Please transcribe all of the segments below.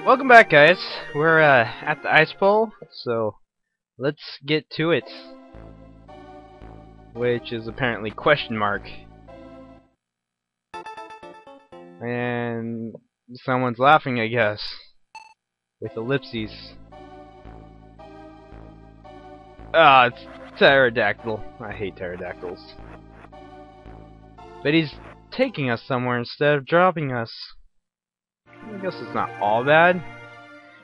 Welcome back, guys. We're at the ice bowl, so let's get to it. Which is apparently question mark. And someone's laughing, I guess, with ellipses. Ah, it's pterodactyl. I hate pterodactyls. But he's taking us somewhere instead of dropping us. I guess it's not all bad.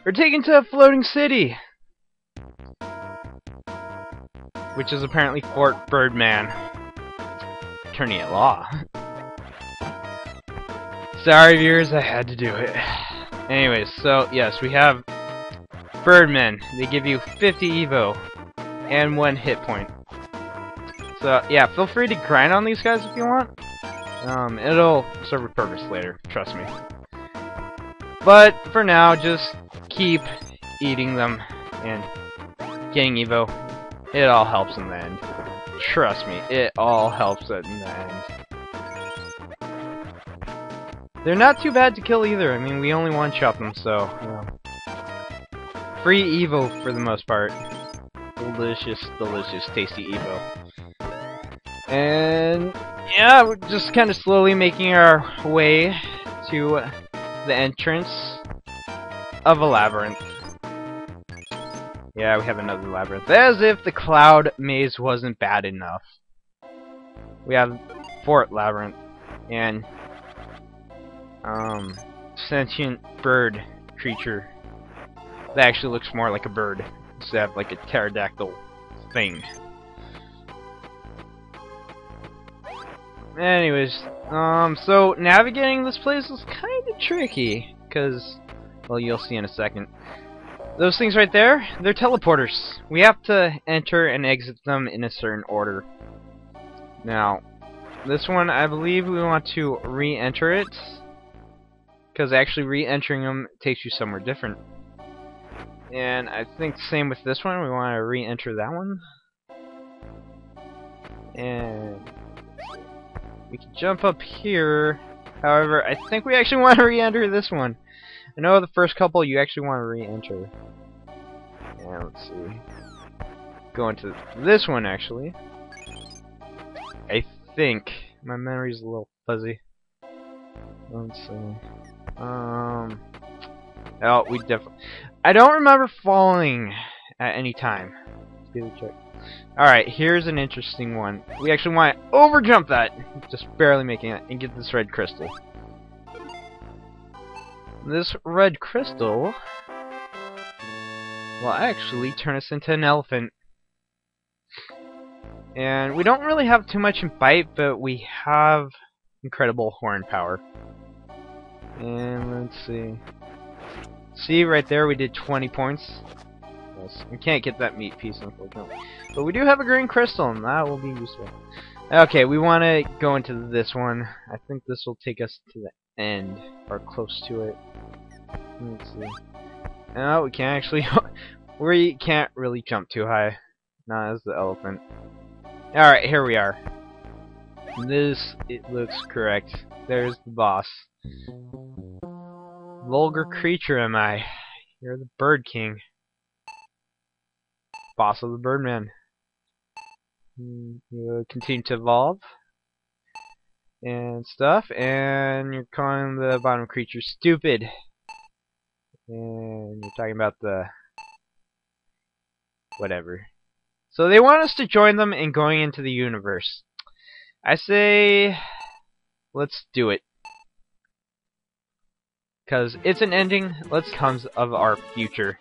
We're taken to a floating city, which is apparently Fort Birdman. Attorney at law. Sorry, viewers, I had to do it. Anyways, so yes, we have Birdmen. They give you 50 Evo and 1 hit point. So yeah, feel free to grind on these guys if you want. It'll serve a purpose later, trust me. But for now, just keep eating them and getting Evo. It all helps in the end. Trust me, it all helps in the end. They're not too bad to kill either. I mean, we only one-shot them, so you know. Free Evo for the most part. Delicious, delicious, tasty Evo. And yeah, we're just kind of slowly making our way to the entrance of a labyrinth. Yeah, we have another labyrinth. As if the cloud maze wasn't bad enough. We have Fort Labyrinth and sentient bird creature that actually looks more like a bird instead of like a pterodactyl thing. Anyways, so navigating this place is kind of tricky, because, well, you'll see in a second. Those things right there, they're teleporters. We have to enter and exit them in a certain order. Now, this one, I believe we want to re-enter it, because actually re-entering them takes you somewhere different. And I think same with this one, we want to re-enter that one. And we can jump up here. However, I think we actually want to re-enter this one. I know the first couple you actually want to re-enter. Yeah, let's see. Go into this one, actually. I think. My memory's a little fuzzy. Let's see. Oh, we definitely... I don't remember falling at any time. Let's give it a check. Alright, here's an interesting one. We actually want to overjump that, just barely making it, and get this red crystal. This red crystal will actually turn us into an elephant. And we don't really have too much in bite, but we have incredible horn power. And let's see. See, right there we did 20 points. We can't get that meat piece, unfortunately. But we do have a green crystal, and that will be useful. Okay, we want to go into this one. I think this will take us to the end, or close to it. Let's see. No, we can't actually... we can't really jump too high. Not as the elephant. Alright, here we are. This, it looks correct. There's the boss. Vulgar creature am I. You're the Bird King. Boss of the Birdman. You continue to evolve and stuff, and you're calling the bottom creature stupid, and you're talking about the whatever. So they want us to join them in going into the universe. I say let's do it, because it's an ending. Let's comes of our future.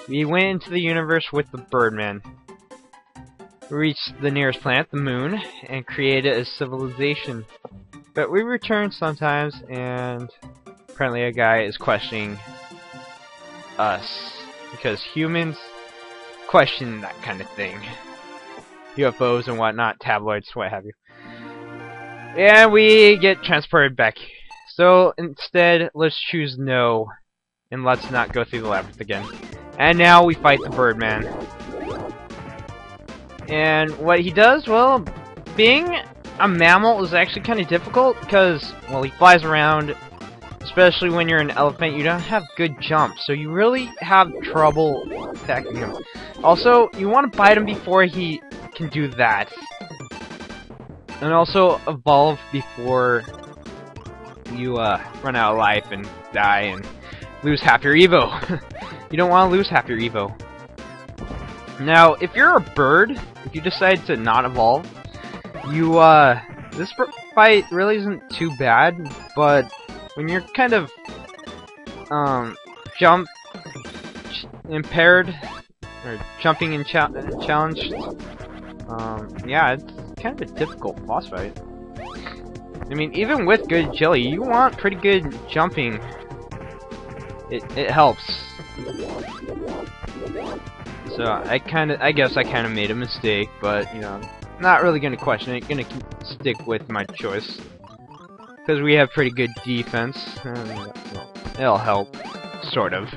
We went into the universe with the Birdman. We reached the nearest planet, the moon, and created a civilization. But we return sometimes, and apparently a guy is questioning us. Because humans question that kind of thing. UFOs and whatnot, tabloids, what have you. And we get transported back. So instead, let's choose no. And let's not go through the labyrinth again. And now we fight the Birdman. And what he does, well, being a mammal is actually kind of difficult because, well, he flies around Especially when you're an elephant, you don't have good jumps, so you really have trouble attacking him. Also, you want to bite him before he can do that. And also, evolve before you run out of life and die and lose half your Evo. You don't want to lose half your Evo. Now, if you're a bird, if you decide to not evolve, you, this fight really isn't too bad, but when you're kind of, jump impaired, or jumping and challenged, yeah, it's kind of a difficult boss fight. I mean, even with good agility, you want pretty good jumping. It helps. So I guess I kind of made a mistake, but you know, not really gonna question it. Gonna stick with my choice because we have pretty good defense. Well, it'll help, sort of.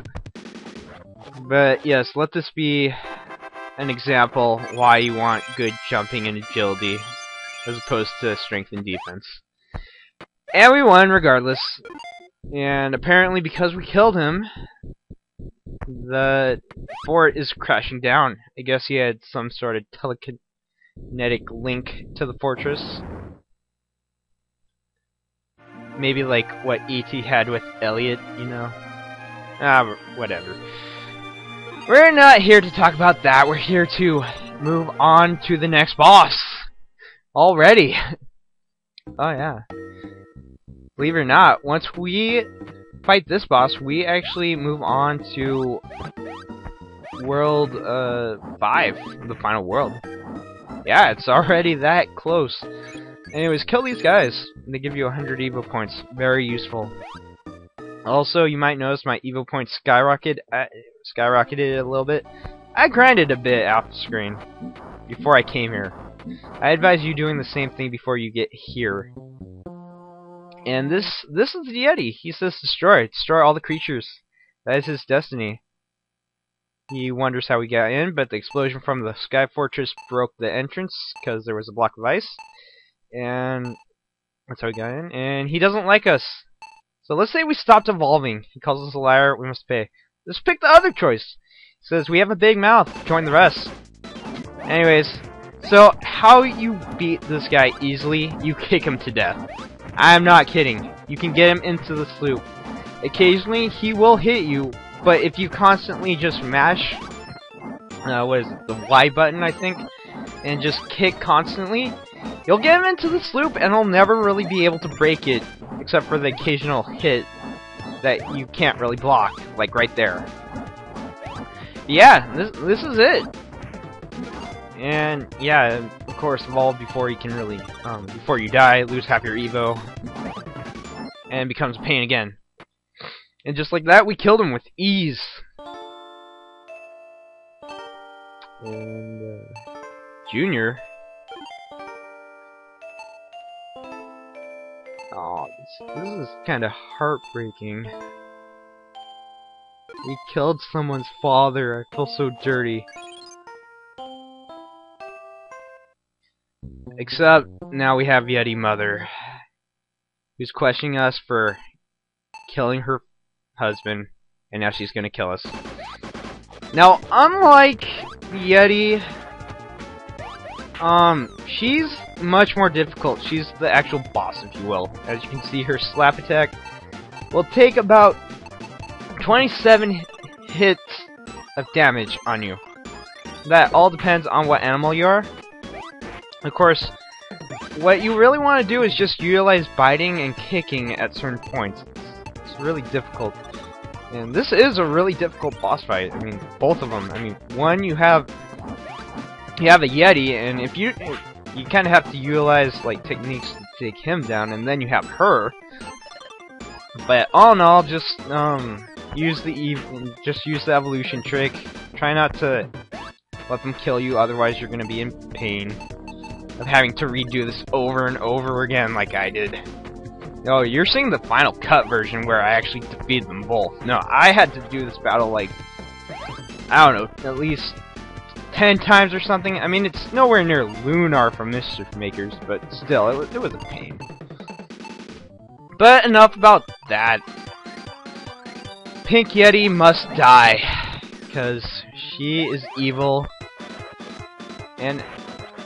But yes, let this be an example why you want good jumping and agility as opposed to strength and defense. And we won regardless. And apparently because we killed him, the fort is crashing down. I guess he had some sort of telekinetic link to the fortress. Maybe like what yeti had with Elliot, you know? Whatever. We're not here to talk about that. We're here to move on to the next boss. Already. Oh yeah. Believe it or not, once we fight this boss, we actually move on to World 5, the final world. Yeah, it's already that close. Anyways, kill these guys. They give you 100 Evo points. Very useful. Also, you might notice my Evo points skyrocketed a little bit. I grinded a bit off the screen before I came here. I advise you doing the same thing before you get here. And this is the Yeti. He says destroy all the creatures. That is his destiny. He wonders how we got in, but the explosion from the Sky Fortress broke the entrance because there was a block of ice. And that's how we got in. And he doesn't like us. So let's say we stopped evolving. He calls us a liar. We must pay. Let's pick the other choice. He says we have a big mouth. Join the rest. Anyways, so how you beat this guy easily? You kick him to death. I'm not kidding. You can get him into the sloop. Occasionally, he will hit you, but if you constantly just mash, what is it, the Y button, I think, and just kick constantly, you'll get him into the sloop, and he'll never really be able to break it, except for the occasional hit that you can't really block, like right there. Yeah, this is it. And yeah, of course, evolve before you can really, before you die, lose half your Evo, and becomes a pain again. And just like that, we killed him with ease. And Junior. Oh, this is kind of heartbreaking. We killed someone's father. I feel so dirty. Except, now we have Yeti Mother, who's questioning us for killing her husband, and now she's gonna kill us. Now, unlike Yeti, she's much more difficult. She's the actual boss, if you will. As you can see, her slap attack will take about 27 hits of damage on you. That all depends on what animal you are. Of course, what you really want to do is just utilize biting and kicking at certain points. It's really difficult. And this is a really difficult boss fight. I mean, both of them. I mean, one, you have a Yeti, and if you kind of have to utilize like techniques to take him down, and then you have her. But all in all, just use the evolution trick. Try not to let them kill you, otherwise you're gonna be in pain of having to redo this over and over again like I did. Oh, you're seeing the final cut version where I actually defeated them both. No, I had to do this battle like, I don't know, at least 10 times or something. I mean, it's nowhere near Lunar from Mischief Makers, but still, it was a pain. But enough about that. Pink Yeti must die, because she is evil. And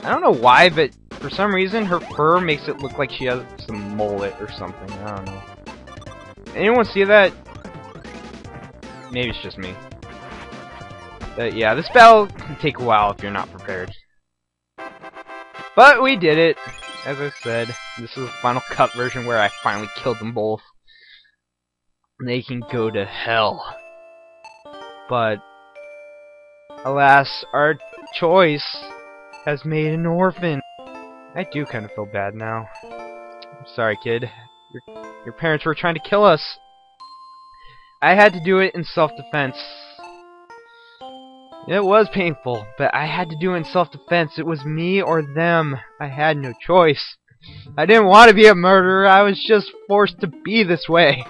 I don't know why, but for some reason her fur makes it look like she has some mullet or something. I don't know. Anyone see that? Maybe it's just me. But yeah, this battle can take a while if you're not prepared. But we did it. As I said, this is the final cut version where I finally killed them both. They can go to hell. But alas, our choice has made an orphan. I do kind of feel bad now. I'm sorry, kid. Your parents were trying to kill us. I had to do it in self-defense. It was painful, but I had to do it in self-defense. It was me or them. I had no choice. I didn't want to be a murderer. I was just forced to be this way.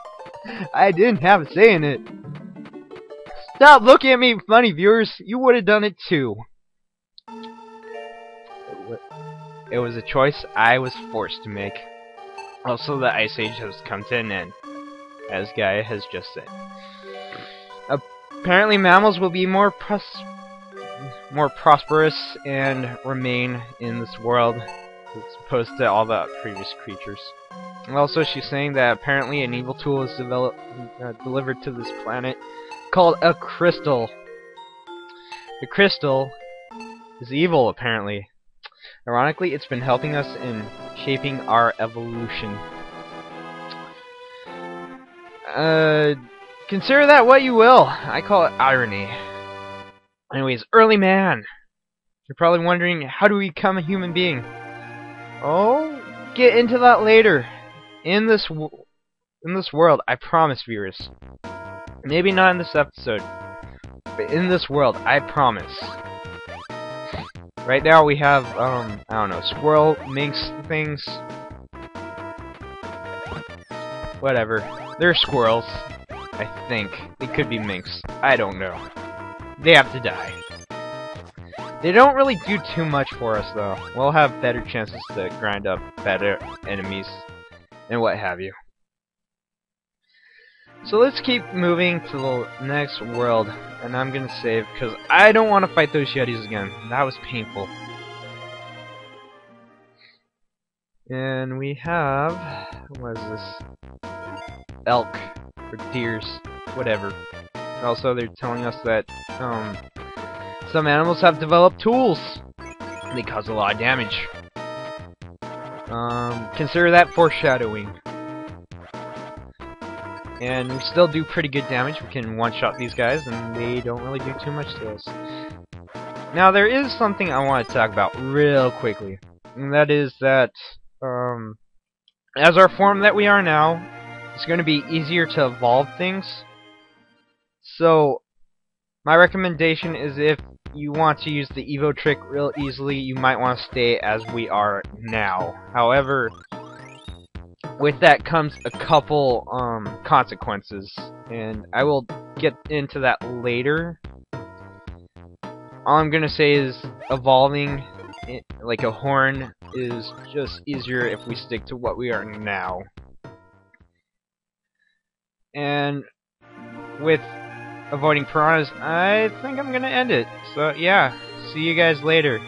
I didn't have a say in it. Stop looking at me funny, viewers. You would have done it too. It was a choice I was forced to make. Also, the Ice Age has come to an end, as Gaia has just said. Apparently, mammals will be more prosperous and remain in this world, as opposed to all the previous creatures. And also, she's saying that apparently an evil tool is delivered to this planet called a crystal. The crystal is evil, apparently. Ironically, it's been helping us in shaping our evolution. Consider that what you will. I call it irony. Anyways, early man. You're probably wondering, how do we become a human being? Oh, get into that later. In this world, I promise, viewers. Maybe not in this episode, but in this world, I promise. Right now we have, I don't know, squirrel, minx things. Whatever. They're squirrels, I think. They could be minx. I don't know. They have to die. They don't really do too much for us, though. We'll have better chances to grind up better enemies and what have you. So let's keep moving to the next world, and I'm gonna save because I don't want to fight those yetis again. That was painful. And we have, what is this? Elk or deers, whatever. Also, they're telling us that some animals have developed tools. They cause a lot of damage. Consider that foreshadowing. And we still do pretty good damage. We can one-shot these guys, and they don't really do too much to us. Now, there is something I want to talk about real quickly. And that is that, as our form that we are now, it's going to be easier to evolve things. So, my recommendation is if you want to use the Evo trick real easily, you might want to stay as we are now. However, with that comes a couple consequences, and I will get into that later. All I'm gonna say is evolving like a horn is just easier if we stick to what we are now. And with avoiding piranhas, I think I'm gonna end it. So yeah, see you guys later.